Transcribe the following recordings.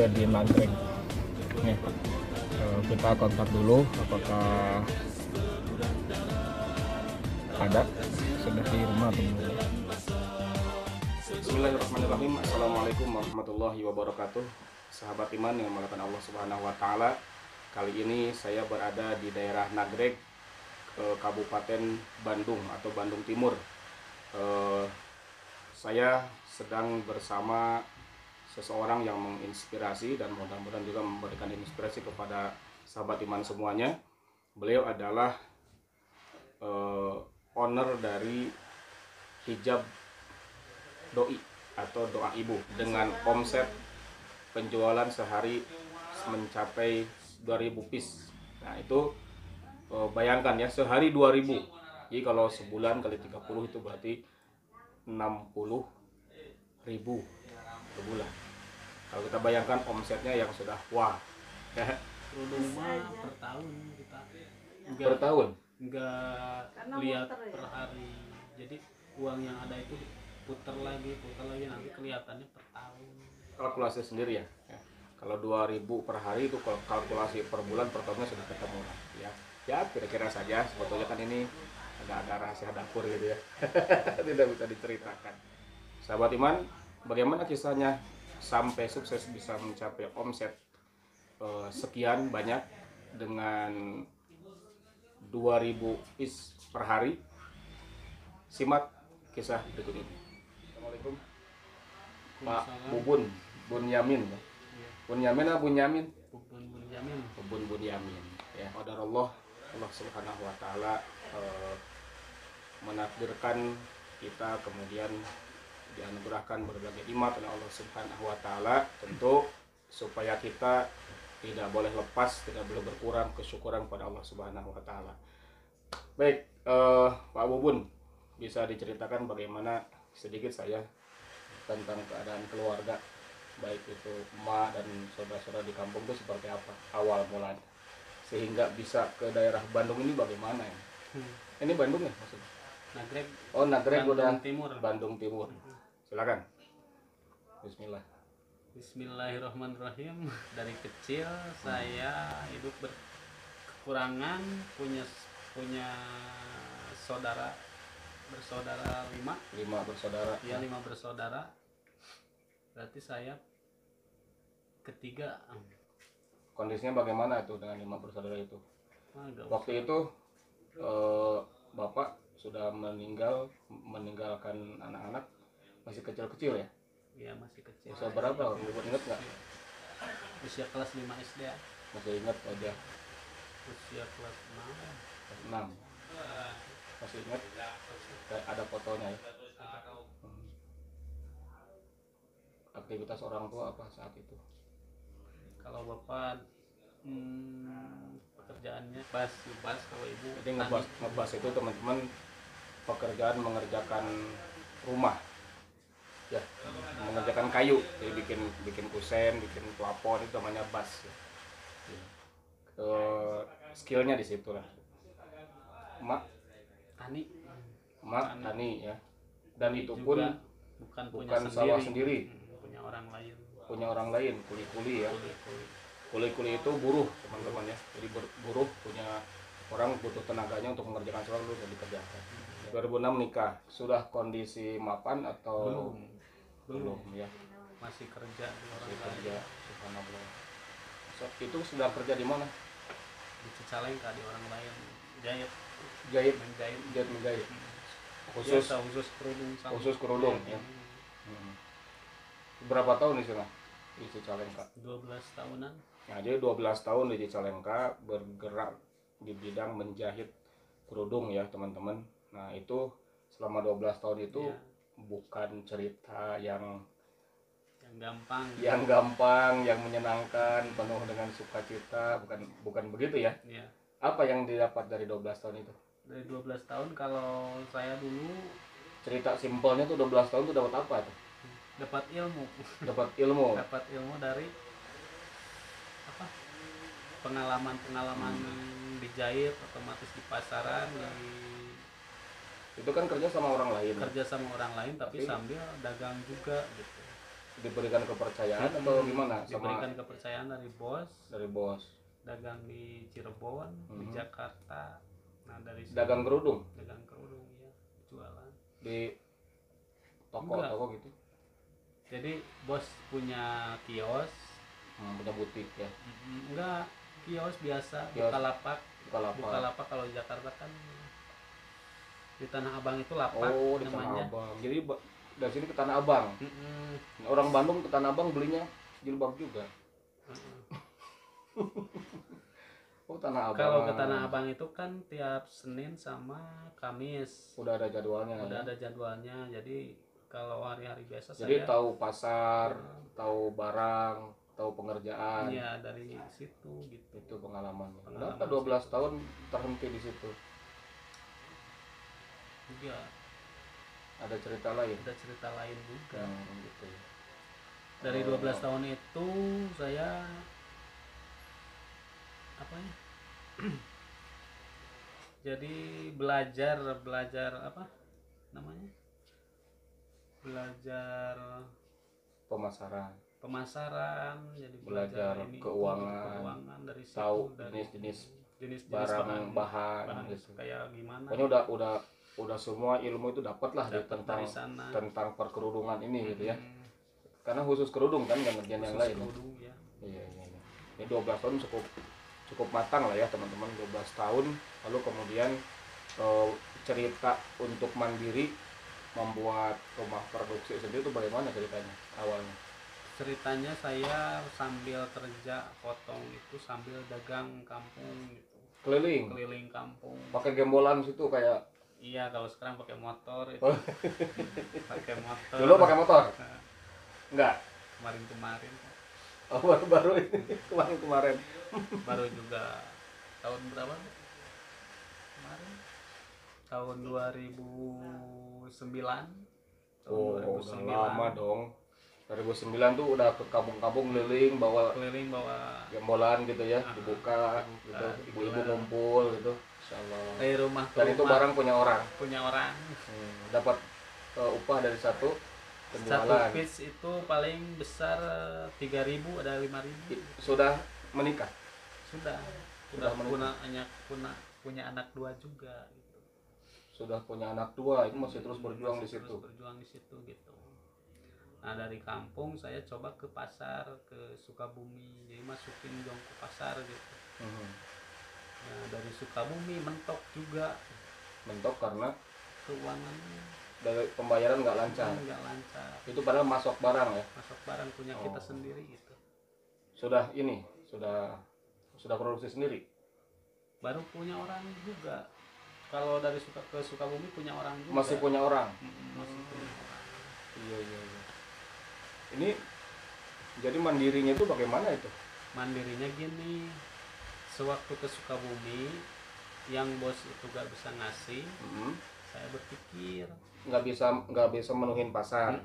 berada di Nagreg. Nih, kita kontak dulu apakah ada sudah di rumah teman-teman. Bismillahirrahmanirrahim. Assalamualaikum warahmatullahi wabarakatuh. Sahabat iman yang dimuliakan Allah Subhanahu wa taala. Kali ini saya berada di daerah Nagreg, Kabupaten Bandung atau Bandung Timur. Saya sedang bersama seseorang yang menginspirasi dan mudah-mudahan juga memberikan inspirasi kepada sahabat iman semuanya. Beliau adalah owner dari hijab doi atau doa ibu dengan omset penjualan sehari mencapai 2000 piece. Nah itu bayangkan ya, sehari 2000. Jadi kalau sebulan kali 30 itu berarti 60.000 per bulan. Kalau kita bayangkan omsetnya yang sudah wah. Rumah per tahun kita Per tahun. enggak lihat per hari. Jadi uang yang ada itu putar lagi nanti kelihatannya per tahun. Kalkulasi sendiri ya. Kalau 2000 per hari itu kalau kalkulasi per bulan per tahunnya sudah ketemu ya. Ya kira-kira saja, sebetulnya kan ini ada rahasia dapur gitu ya. Tidak bisa diceritakan. Sahabat iman, bagaimana kisahnya sampai sukses bisa mencapai omset sekian banyak dengan 2000 piece per hari? Simak kisah berikut ini. Assalamualaikum Pak Bunyamin. Bunyamin apa Bunyamin? Bunyamin. Ya, qadarullah, Allah Subhanahu wa taala menakdirkan kita kemudian dianugerahkan berbagai nikmat oleh Allah Subhanahu wa taala, tentu supaya kita tidak boleh lepas, tidak boleh berkurang kesyukuran pada Allah Subhanahu wa taala. Baik, Pak Bubun, bisa diceritakan bagaimana sedikit saya tentang keadaan keluarga, baik itu emak dan saudara-saudara di kampung itu seperti apa awal mulanya sehingga bisa ke daerah Bandung ini bagaimana ya? Ini Bandung ya maksudnya? Nagreg. Oh, Nagreg Bandung udah Timur. Bandung Timur. Silakan. Bismillah. Bismillahirrahmanirrahim. Dari kecil saya hidup berkekurangan, punya bersaudara 5 bersaudara. ya, 5 bersaudara. Berarti saya ketiga. Kondisinya bagaimana itu dengan 5 bersaudara itu? Waktu itu Bapak sudah meninggalkan anak-anak masih kecil-kecil ya? Iya, masih kecil. Usia berapa? Ibu ingat nggak? Usia kelas 5 SD ya. Masih ingat aja. Usia kelas 6. Masih ingat? Ada fotonya ya? Aktivitas orang tua apa saat itu? Kalau bapak pekerjaannya bebas, kalau ibu Jadi ngebahas itu teman-teman, pekerjaan mengerjakan rumah ya, mengerjakan kayu, jadi bikin kusen, bikin plafon, itu namanya bas ya. Skillnya di situ lah. Mak tani ya, dan itu pun bukan sawah sendiri, punya orang lain, kuli-kuli ya. Kuli-kuli itu buruh teman-teman ya, jadi buruh, punya orang butuh tenaganya untuk mengerjakan sesuatu dan dikerjakan. 2006 nikah, sudah kondisi mapan atau belum ya? Masih kerja di orang kerja, subhanallah. Itu sudah kerja di mana? di Cicalengka, di orang lain, menjahit. Khusus kerudung ya. Berapa tahun di sana di Cicalengka? 12 tahunan. Nah, jadi 12 tahun di Cicalengka bergerak di bidang menjahit kerudung ya teman-teman. Nah itu selama 12 tahun itu ya, bukan cerita yang gampang, yang menyenangkan, penuh dengan sukacita, bukan begitu ya. Ya. Apa yang didapat dari 12 tahun itu? Dari 12 tahun kalau saya dulu, cerita simpelnya tuh 12 tahun tuh dapat apa tuh? Dapat ilmu. Dapat ilmu dari pengalaman dijahit, otomatis di pasaran, itu kan kerja sama orang lain tapi sambil dagang juga gitu. diberikan kepercayaan atau gimana sama diberikan kepercayaan dari bos, dagang di Cirebon, di Jakarta. Nah dari situ, dagang kerudung ya, jualan di toko gitu. Jadi bos punya kios, Punya butik ya. enggak, kios biasa, Kios. Bukalapak. Bukalapak. Bukalapak kalau di Jakarta kan di Tanah Abang itu lapak Oh, di namanya. Tanah Abang. Jadi dari sini ke Tanah Abang. Orang Bandung ke Tanah Abang belinya jilbab juga. Oh, Tanah Abang. Kalau ke Tanah Abang itu kan tiap Senin sama Kamis. Udah ada jadwalnya. Udah ya? ada jadwalnya. Jadi kalau hari-hari biasa jadi saya tahu pasar, tahu barang, tahu pengerjaan. iya dari situ gitu. Itu pengalamannya. Pengalaman Kenapa 12 tahun terhenti di situ? Juga Ada cerita lain. ada cerita lain juga. Gitu ya. Dari 12 tahun itu saya apa ya? Jadi belajar apa namanya? Belajar pemasaran, jadi belajar ini keuangan dari situ, tahu dari jenis-jenis barang bahan gitu. Kayak gimana? Pokoknya udah semua ilmu itu dapat lah Dapat tentang perkerudungan ini gitu ya. Karena khusus kerudung kan, nggak ngerjain yang lain. Kerudung, ya. Iya. Ini 12 tahun cukup matang lah ya teman-teman, 12 tahun. Lalu kemudian cerita untuk mandiri membuat rumah produksi sendiri itu bagaimana ceritanya awalnya? Ceritanya saya sambil kerja potong itu sambil dagang kampung gitu. Keliling kampung. Pakai gembolan situ kayak. Iya, kalau sekarang pakai motor itu. Pakai motor. Dulu pakai motor? Enggak. Kemarin. Oh, baru ini kemarin. Baru juga tahun berapa? Kemarin. Tahun 2009. Oh, udah lama dong. 2009 tuh udah ke kampung-kampung keliling bawa gembolan gitu ya, dibuka gitu, ibu-ibu ngumpul gitu. Insyaallah. Dari rumah ke Dan itu barang punya orang. Dapat upah dari satu penjualan. Satu piece itu paling besar 3.000, ada 5.000. Sudah menikah? Sudah punya anak 2 juga gitu. Sudah punya anak 2, itu masih terus berjuang di situ. Terus berjuang di situ gitu. Nah, dari kampung saya coba ke pasar, ke Sukabumi, jadi masukin dong ke pasar gitu. Nah, dari Sukabumi mentok juga. Mentok karena keuangannya, dari pembayaran nggak lancar. Itu padahal masuk barang ya. Masuk barang punya kita sendiri gitu. Sudah produksi sendiri. Baru punya orang juga. Kalau dari ke Sukabumi punya orang juga. Masih punya orang. Masih punya orang. Iya. Ini jadi mandirinya itu bagaimana itu? Mandirinya gini, sewaktu ke Sukabumi yang bos itu gak bisa ngasih, saya berpikir nggak bisa menuhin pasar.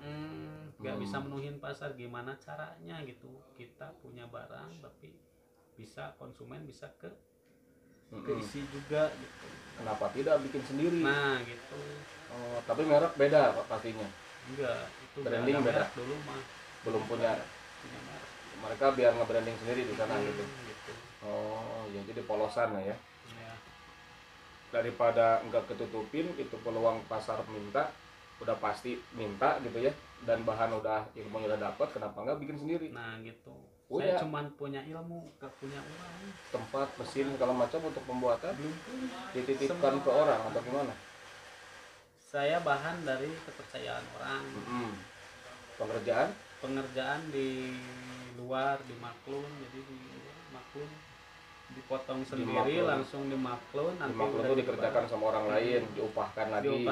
Nggak bisa menuhin pasar, gimana caranya gitu? Kita punya barang tapi bisa konsumen bisa keisi juga gitu. Kenapa tidak bikin sendiri? Nah gitu. Oh, tapi merek beda Pak pastinya. Enggak, itu branding beda. Dulu mah belum punya merek. Mereka biar nge-branding sendiri di sana gitu. Oh, ya jadi polosan lah ya. Iya. Daripada nggak ketutupin itu peluang pasar udah pasti minta gitu ya, dan bahan ilmunya udah dapat, kenapa nggak bikin sendiri? Nah gitu. Saya cuman punya ilmu, gak punya uang. Tempat, mesin, kalau macam untuk pembuatan belum dititipkan ke orang atau gimana? Saya bahan dari kepercayaan orang. Pengerjaan di luar, di Maklun, jadi di Maklun dipotong sendiri, langsung di Maklun. Nanti itu dikerjakan sama orang lain, diupahkan lagi,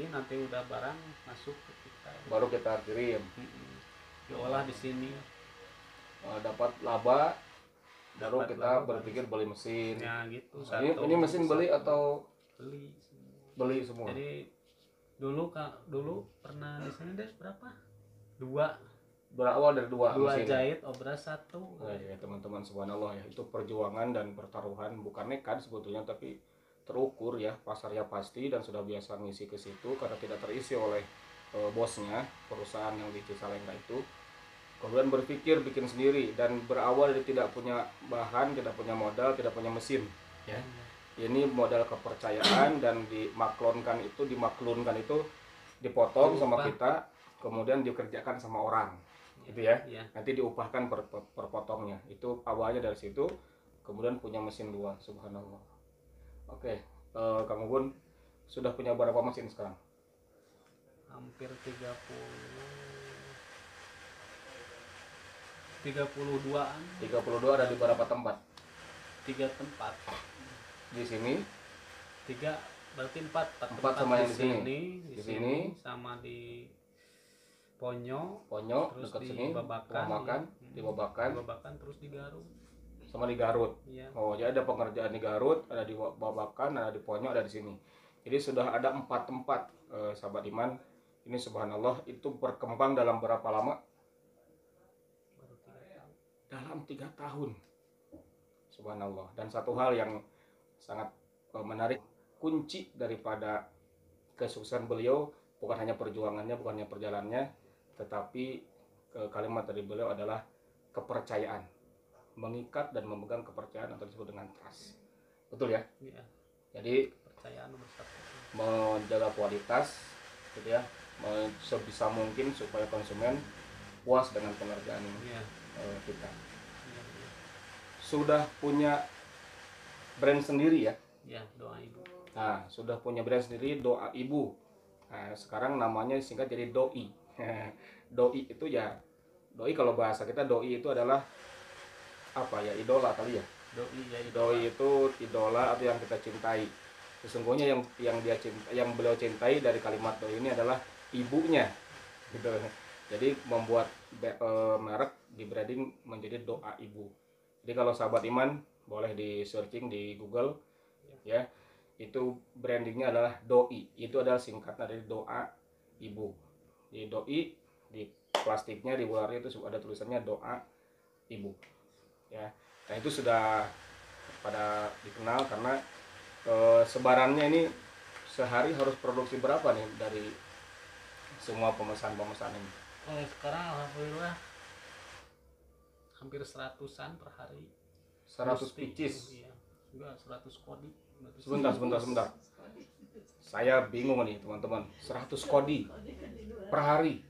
nanti udah barang masuk ke kita. Baru kita kirim. Diolah di sini. Dapat laba, baru kita berpikir beli mesin. Ya gitu. Ini mesin beli atau beli semua? Jadi dulu pernah di sini deh berapa? 2. Berawal dari 2 mesin. 2 jahit, obras 1. Ya teman-teman, subhanallah ya, itu perjuangan dan pertaruhan, bukan nekat sebetulnya tapi terukur ya, pasarnya pasti dan sudah biasa ngisi ke situ karena tidak terisi oleh bosnya perusahaan yang di Cicalengka itu. kemudian berpikir bikin sendiri dan berawal dari tidak punya bahan, tidak punya modal, tidak punya mesin, ya. Ini modal kepercayaan dan dimaklunkan itu dipotong sama kita, kemudian dikerjakan sama orang, gitu ya. Nanti diupahkan per potongnya. Itu awalnya dari situ, kemudian punya mesin 2, subhanallah. Oke, Kang Ubun sudah punya berapa mesin sekarang? Hampir 32-an. 32 ada di berapa tempat? 3 tempat. Di sini 3 berarti 4 tempat sama yang di sini. Di sini sama di Ponyo dekat terus di sini, Babakan, di Babakan, terus di Garut. sama di Garut. Iya. Oh, jadi ada pengerjaan di Garut, ada di Babakan, ada di Ponyo, ada di sini. Jadi sudah ada 4 tempat, sahabat iman. Ini subhanallah, itu berkembang dalam berapa lama? Dalam 3 tahun. Subhanallah. Dan satu hal yang sangat menarik, kunci daripada kesuksesan beliau bukan hanya perjuangannya, bukan hanya perjalanannya, tetapi kalimat dari beliau adalah kepercayaan, mengikat dan memegang kepercayaan atau disebut dengan trust. Betul ya? Iya. Jadi Kepercayaan nomor 1. menjaga kualitas, gitu ya, sebisa mungkin supaya konsumen puas dengan pengerjaan Iya. kita. Iya. Sudah punya brand sendiri ya? Iya, Doa Ibu. Nah, sudah punya brand sendiri, Doa Ibu. Nah, sekarang namanya singkat jadi Doi. Doi itu ya, Doi kalau bahasa kita Doi itu adalah apa ya, idola kali ya. Doi ya idola. Doi itu idola atau yang kita cintai. Sesungguhnya yang beliau cintai dari kalimat Doi ini adalah ibunya, gitu. Jadi membuat merek di branding menjadi Doa Ibu. Jadi kalau sahabat iman boleh di searching di Google, ya. Itu brandingnya adalah Doi. Itu adalah singkatan dari Doa Ibu. Di Doi, di plastiknya, di luarnya itu ada tulisannya Doa Ibu, ya. Nah itu sudah pada dikenal karena sebarannya ini sehari harus produksi berapa nih dari semua pemesan ini? Oh, sekarang alhamdulillah hampir 100-an per hari. 100 pieces. Iya. Enggak, 100 kodi. Sebentar. Saya bingung nih teman-teman. 100 kodi per hari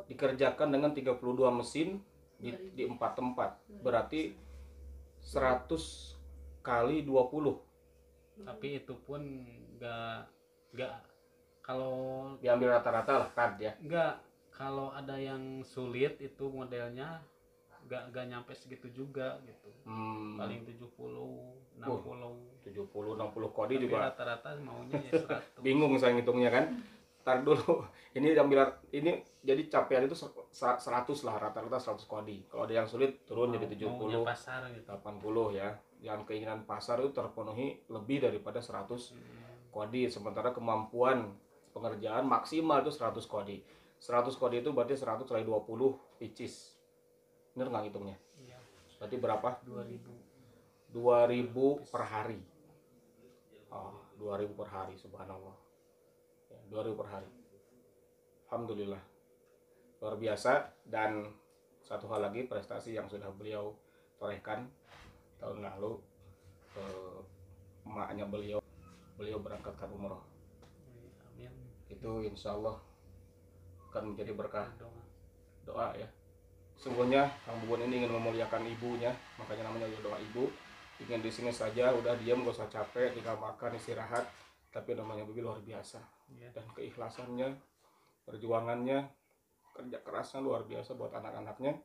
dikerjakan dengan 32 mesin di 4 tempat. Berarti 100 kali 20. Tapi itu pun enggak kalau Diambil rata-rata lah kan ya. enggak, kalau ada yang sulit itu modelnya enggak nyampe segitu juga gitu. Paling 70, 60 kodi. Tapi juga rata-rata maunya ya 100. bingung saya ngitungnya kan. Ntar dulu ini jadi capaian itu 100 lah, rata-rata 100 kodi. Kalau ada yang sulit turun jadi 70, pasar gitu. 80 ya. Yang keinginan pasar itu terpenuhi lebih daripada 100 kodi, sementara kemampuan pengerjaan maksimal itu 100 kodi. 100 kodi itu berarti 100 kali 20 pieces. Bener nggak hitungnya? Iya. Berarti berapa? 2000 per hari. Oh, 2000 per hari, subhanallah. Ya, 2000 per hari. Alhamdulillah. Luar biasa. Dan satu hal lagi, prestasi yang sudah beliau torehkan tahun lalu, emaknya beliau berangkatkan umroh. Amin. Itu insya Allah akan menjadi berkah. Doa ya. Sungguhnya Kang Bubun ini ingin memuliakan ibunya, makanya namanya Doa Ibu. Ingin di sini saja, udah diam, gak usah capek, tinggal makan, istirahat. Tapi namanya Bibi luar biasa. Dan keikhlasannya, perjuangannya, kerja kerasnya luar biasa buat anak-anaknya.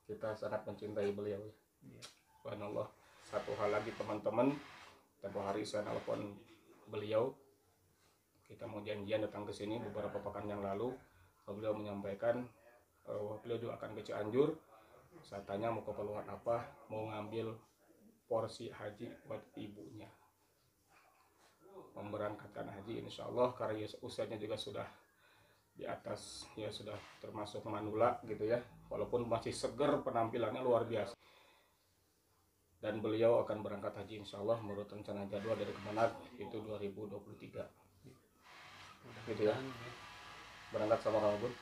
Kita sangat mencintai beliau. Subhanallah. Satu hal lagi teman-teman, tempoh hari saya nelpon beliau. Kita mau janjian datang ke sini beberapa pekan yang lalu. Beliau menyampaikan beliau juga akan ke Cianjur. Saya tanya mau keperluan apa, mau ngambil porsi haji buat ibunya, memberangkatkan haji insya Allah, karena usianya juga sudah di atas, ya sudah termasuk manula gitu ya, walaupun masih seger, penampilannya luar biasa. Dan beliau akan berangkat haji insya Allah menurut rencana jadwal dari Kemenag itu 2023. gitu ya. Berangkat sama kamu Bun?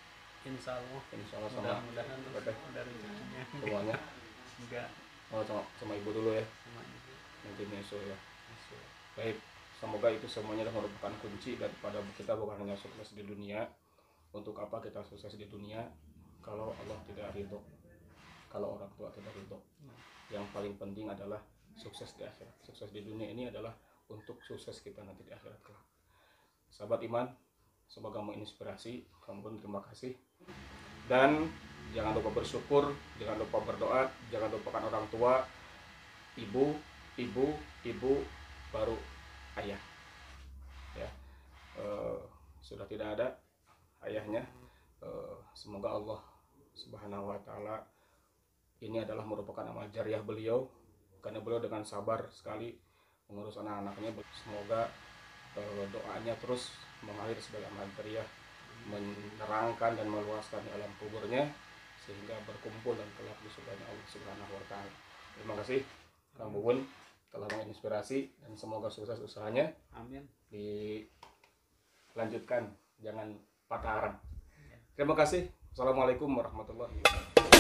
Insya Allah. Insya Allah sama Mudah-mudahan Teteh ada rezekinya. semuanya. Enggak Oh, sama ibu dulu ya, sama ibu. nanti menyusul ya. Masuk. Baik, semoga itu semuanya adalah merupakan kunci daripada kita bukan hanya sukses di dunia. Untuk apa kita sukses di dunia kalau Allah tidak ridho, kalau orang tua tidak ridho. Yang paling penting adalah sukses di akhirat. Sukses di dunia ini adalah untuk sukses kita nanti di akhirat kelak. Sahabat iman, semoga menginspirasi. Kamu pun terima kasih. Dan jangan lupa bersyukur, jangan lupa berdoa, jangan lupakan orang tua, ibu, baru ayah. Ya, sudah tidak ada ayahnya. Semoga Allah Subhanahu Wa Taala, ini adalah merupakan amal jariah beliau, karena beliau dengan sabar sekali mengurus anak-anaknya. Semoga doanya terus mengalir sebagai amal jariah, menerangkan dan meluaskan di alam kuburnya, sehingga berkumpul dan kelak di surganya Allah Subhanahu Wa Taala. Terima kasih Kang Bubun telah menginspirasi, dan semoga sukses usahanya. Amin. Dilanjutkan, jangan patah arang. Terima kasih. Assalamualaikum warahmatullahi wabarakatuh.